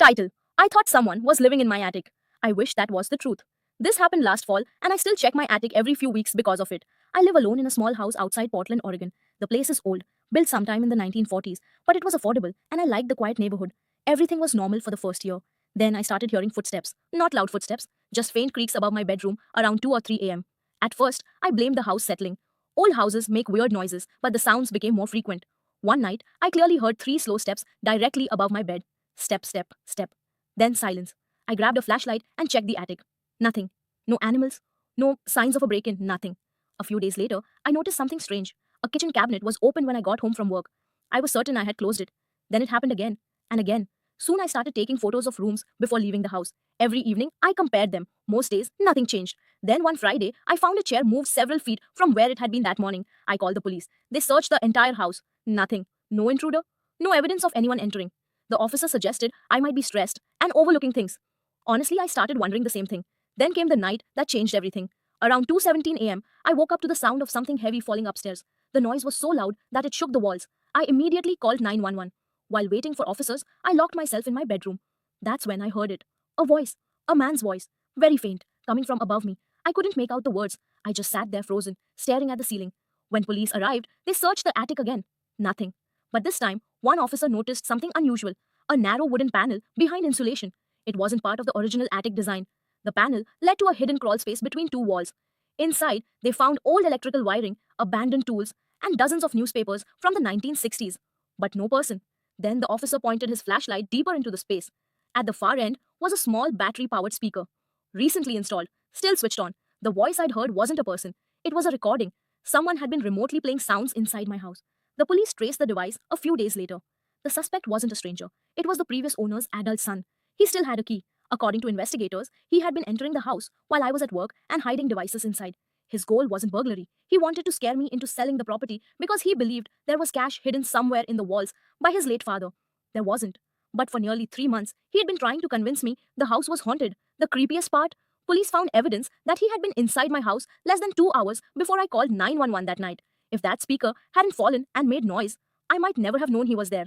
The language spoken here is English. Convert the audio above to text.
Title: I thought someone was living in my attic. I wish that was the truth. This happened last fall, and I still check my attic every few weeks because of it. I live alone in a small house outside Portland, Oregon. The place is old, built sometime in the 1940s, but it was affordable, and I liked the quiet neighborhood. Everything was normal for the first year. Then I started hearing footsteps. Not loud footsteps, just faint creaks above my bedroom around 2 or 3 a.m. At first, I blamed the house settling. Old houses make weird noises, but the sounds became more frequent. One night, I clearly heard 3 slow steps directly above my bed. Step, step, step. Then silence. I grabbed a flashlight and checked the attic. Nothing. No animals. No signs of a break in. Nothing. A few days later, I noticed something strange. A kitchen cabinet was open when I got home from work. I was certain I had closed it. Then it happened again and again. Soon I started taking photos of rooms before leaving the house. Every evening, I compared them. Most days, nothing changed. Then one Friday, I found a chair moved several feet from where it had been that morning. I called the police. They searched the entire house. Nothing. No intruder. No evidence of anyone entering. The officer suggested I might be stressed and overlooking things. Honestly, I started wondering the same thing. Then came the night that changed everything. Around 2:17 a.m., I woke up to the sound of something heavy falling upstairs. The noise was so loud that it shook the walls. I immediately called 911. While waiting for officers, I locked myself in my bedroom. That's when I heard it. A voice. A man's voice. Very faint, coming from above me. I couldn't make out the words. I just sat there frozen, staring at the ceiling. When police arrived, they searched the attic again. Nothing. But this time, one officer noticed something unusual: a narrow wooden panel behind insulation. It wasn't part of the original attic design. The panel led to a hidden crawl space between two walls. Inside, they found old electrical wiring, abandoned tools, and dozens of newspapers from the 1960s. But no person. Then the officer pointed his flashlight deeper into the space. At the far end was a small battery-powered speaker. Recently installed, still switched on. The voice I'd heard wasn't a person. It was a recording. Someone had been remotely playing sounds inside my house. The police traced the device a few days later. The suspect wasn't a stranger. It was the previous owner's adult son. He still had a key. According to investigators, he had been entering the house while I was at work and hiding devices inside. His goal wasn't burglary. He wanted to scare me into selling the property because he believed there was cash hidden somewhere in the walls by his late father. There wasn't. But for nearly 3 months, he had been trying to convince me the house was haunted. The creepiest part? Police found evidence that he had been inside my house less than 2 hours before I called 911 that night. If that speaker hadn't fallen and made noise, I might never have known he was there.